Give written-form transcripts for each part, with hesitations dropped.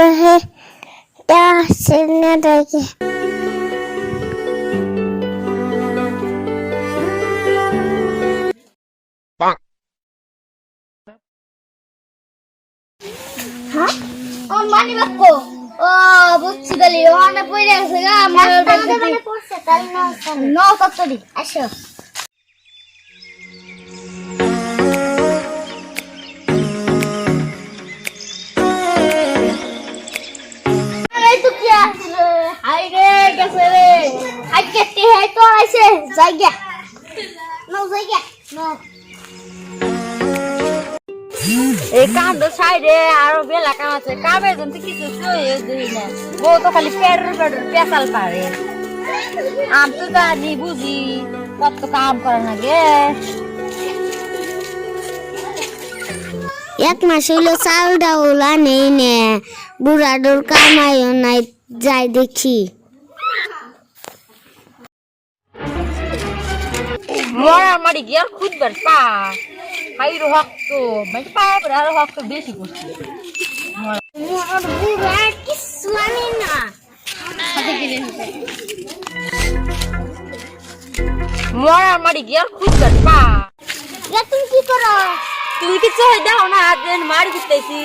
ya sini lagi. Hah? On mani bakko. Oh, বুঝছি তাহলে ওখানে পড়ে আছে গা আমার মানে পড়ছে তাই ন কতরি আসো এই তো কি আছে হাই রে গেছে রে হাই কেটে হাই তো আইছে জায়গা নাও জায়গা নাও এই কান্দ সাইডে আরো বেলা কাম আছে কামের জন্য কিছু দিই না ও তো খালি পেশাল পারে আমি তো জানি বুঝি কত কাম করে না গে এক মাস হইলো চাল ডাউল আনেই নে বুড়াডোর কামাইও নাই যাই দেখি মরা মারি গিয়া খুদবার পা হাইর হক্ত মানে পায়ে পড়ে আর হক্ত বেশি করছে মরার বুড়া কিছু আনে না মরার মারি গিয়া খুদবার পা তুমি কি করো তুমি কিছু হয়ে দাও না দেন মারি দিতেছি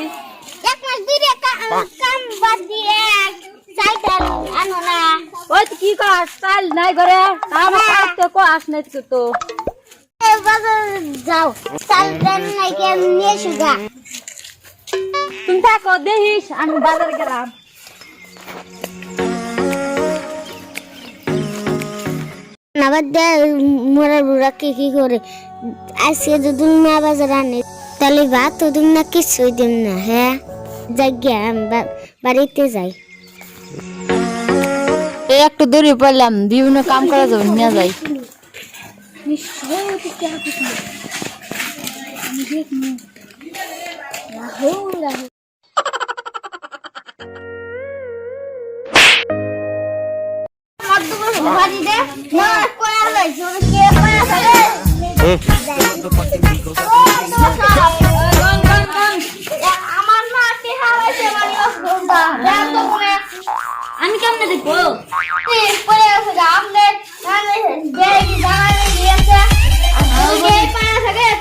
এক মাস দিরে কাম বাদ দিয়ে চাইতাম আনো না ওই কি কর চাল নাই ঘরে আমার তো কো আস নাই তো বাজার যাও চাল দেন নাই কেন নিয়ে সুগা তুমি থাকো দেখিস আমি বাজার গেলাম আবার দে মোরা বুড়া কি করে আজকে যদি না বাজার আনে তাহলে ভাত তো তুমি না কিছুই দিন না হ্যাঁ যাই বাড়িতে যাই এই একটু দূরে পড়লাম বিভিন্ন কাম করা যাবে নিয়ে যাই আমি কেমনে দেখবো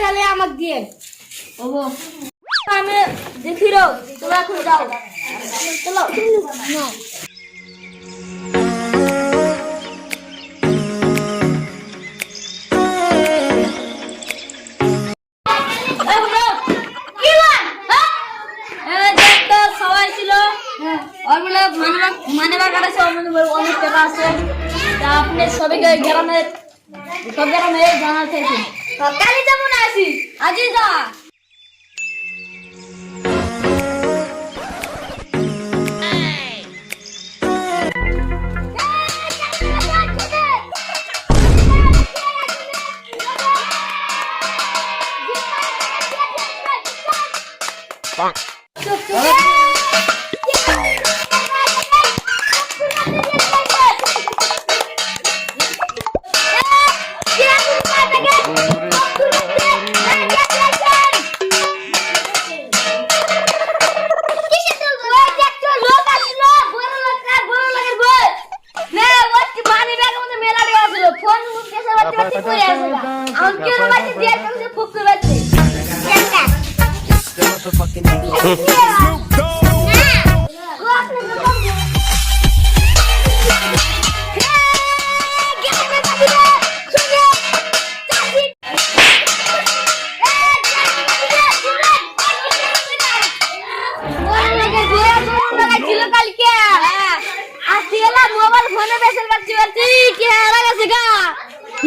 তাহলে আমাকে দিয়ে আমি দেখি রো তোমরা এখন যাও চলো মানে অনেক টাকা আছে আপনি সবাইকে গ্রামে সব গ্রামে জানা থেকে কালি যাবো না আছি আজই যা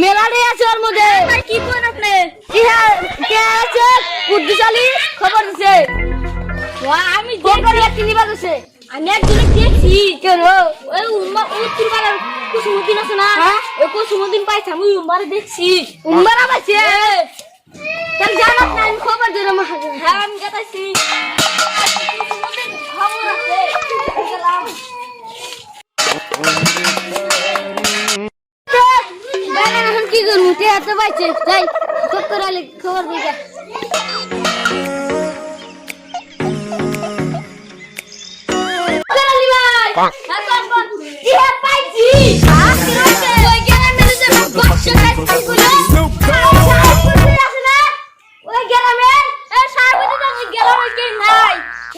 মেলা রে আছে ওর মধ্যে কি কোন আপনি কে আছে বুদ্ধিশালী খবর দিছে আমি দেখি একটি নিবাদ আছে আমি একদিন দেখছি কেন ওই উত্তর পাড়ার কুসুমুদ্দিন আছে না ওই কুসুমুদ্দিন পাইছে আমি উম্বারে দেখছি উম্বারা পাইছে তার জানাত না আমি খবর দিলাম হ্যাঁ আমি গেতাছি খবর আছে গেলাম কি করবো এত পাইছে যাই করালে খবর দিকে হ্যাঁ কোন ইয়া পাইছি কি হচ্ছে ওই গ্রামে যে বক্স খাইছি বলে আছে না ওই গ্রামে এই সার্বজনীন ওই গ্রামে কি নাই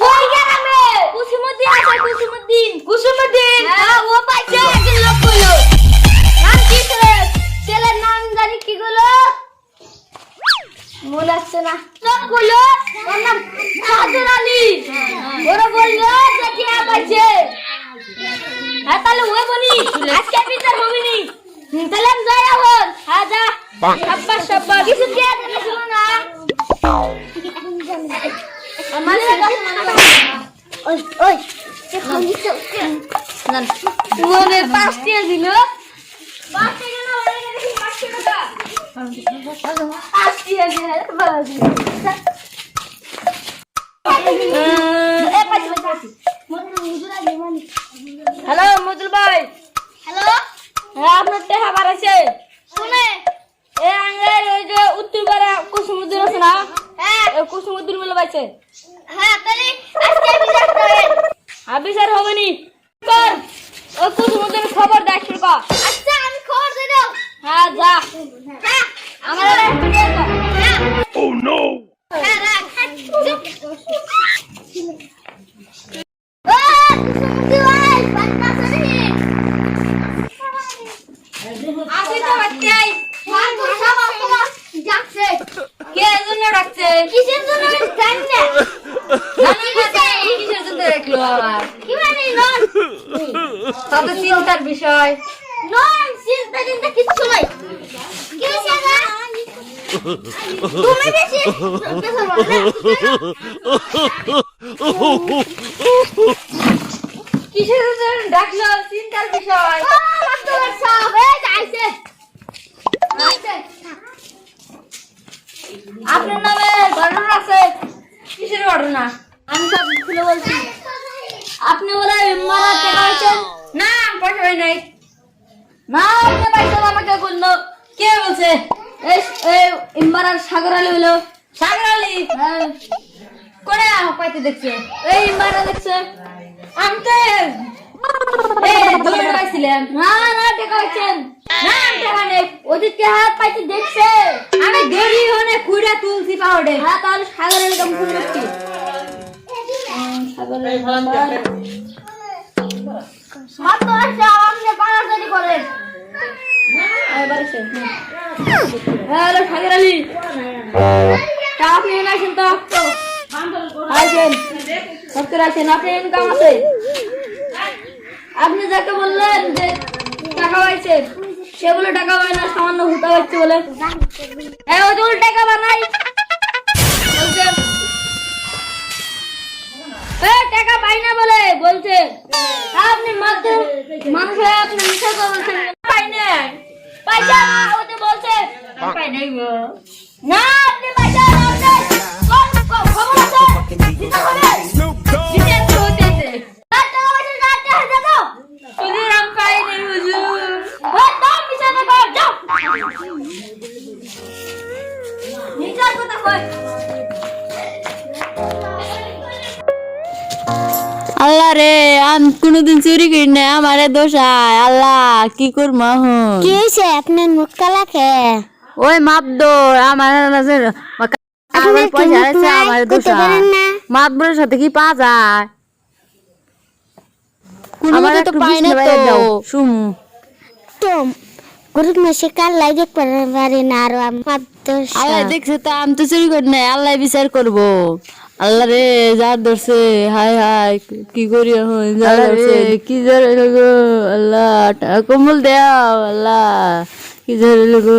ওই গ্রামে কুসুমুদ্দিন হ্যাঁ ও পাইছে একজন লোক কইলো নাম কি ছেলের নাম জানি কি গুলো মনে আছে না লোক কইলো ওর নাম সাদুর আলী ওরা বললো যে কি পাইছে হ্যাঁ তাহলে ওই বনি আজকে বিচার হবে নি তাহলে আমি যাই এখন হ্যাঁ যা শাবাশ কিছু কে দিছো না মানে ওই সে খালি চলছে না মনে পাঁচটি দিল পাঁচটি না ওরে দেখি 500 টাকা পাঁচটি আছে বাজি এ পাঁচটি হ্যালো মজুল ভাই হ্যালো হ্যাঁ আপনার টাকা বাড়াইছে শুনে এ আঙ্গের ওই যে উত্তরপাড়া কুসুমুদ্দিন আছে না হ্যাঁ ওই কুসুমুদ্দিন বলে পাইছে হ্যাঁ তাহলে আজকে বিচার করেন বিচার হবে নি কর ওই কুসুমুদ্দিন খবর দেখ শুরু আচ্ছা আমি খবর দিয়ে দাও হ্যাঁ যা হ্যাঁ আমার একটু দিয়ে দাও ও নো হ্যাঁ রাখ আসি তো বাচ্চাই যাচ্ছে কে জন্য ডাকছে কিসের জন্য জানি না জানি না কিসের জন্য রাখলো আবার কি মানে নন কত চিন্তার বিষয় নন চিন্তা কিছু নাই কি সেটা তুমি বেশি কিসের জন্য ডাকলো চিন্তার বিষয় মাস্টার সাহেব এই আইছে আপনার নামে ঘটনা আছে কিসের ঘটনা আমি সব খুলে বলছি আপনি বলে মারা টাকা পাইছেন না পয়সা পাই নাই না আপনি পাইছেন আমাকে বললো কে বলছে এই ইমরান সাগর আলী হলো সাগর আলী হ্যাঁ কোনে পাইতে দেখছে এই ইমরান দেখছে আমি তো পাইছিলাম না টাকা পাইছেন না টাকা নেই ওদিকে হাত পাইতে দেখছে আমি দড়ি হনে কুড়া তুলছি পাউডে হ্যাঁ তাহলে সাগরের কাম করে রাখছি সাগরের নাম্বার মাত্র আসছে আপনি পাড়াতাড়ি করেন এবারে সে হ্যালো সাগর আলী টাকা নিয়ে আসেন তো আসেন সরকার আছেন আপনি ইনকাম আছে আপনি যাকে বললেন যে টাকা পাইছে সেগুলো টাকা পায় না সামান্য হুটা পাচ্ছে বলে হ্যাঁ ওগুলো টাকা বানাই বলছে টাকা পাই না বলে বলছে আপনি মাত্র মানুষ হয়ে আপনি মিথ্যা কথা বলছেন পাই না পয়সা না ওতে বলছে পাই নাই গো না আপনি পয়সা না আপনি খবর আছে দিতে হবে দিতে হতেছে আল্লাহ রে আমি কোনোদিন চুরি করি না আমারে দোষ আয় আল্লাহ কি করব কি হইছে আপনার মুখ কালা খে ওই মাপ দো আমার পয়সা আছে আমার দোষ মাপ বোর সাথে কি পা যায় আমার তো পাই না তো শুমু তো গরুর মাসে কাল লাগে পারে না আর আমার দোষ আল্লাহ দেখছে তো আমি তো চুরি করি না আল্লাহ বিচার করব আল্লাহ রে যা ধরছে হায় হায় কি করি এখন যা ধরছে কি ধরে গো আল্লাহ কম্বল দাও আল্লাহ কি ধরে গো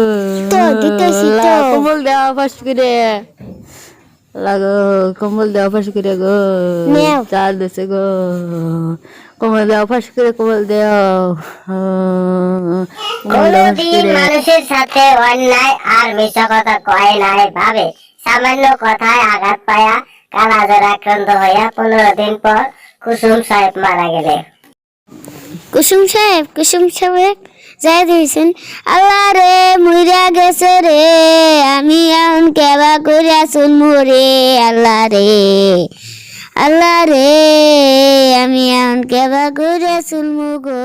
তো দিতেছি তো কম্বল দাও ফার্স্ট করে লাগো কম্বল দাও ফার্স্ট করে গো চার দেশে গো কম্বল দাও ফার্স্ট করে কম্বল দাও কোনদিন মানুষের সাথে অন্যায় আর মিথ্যা কথা কয় নাই ভাবে সামান্য কথায় আঘাত পায়া কালাজ্বর আক্রান্ত হইয়া 15 দিন পর কুসুম সাহেব মারা গেলে কুসুম সাহেব যাই দিয়েছেন আল্লাহ রে মইরা গেছে রে আমি এখন কেবা করিয়া শুনবো রে আল্লাহ রে আল্লাহ রে আমি এখন কেবা ঘুরে চুলমু গো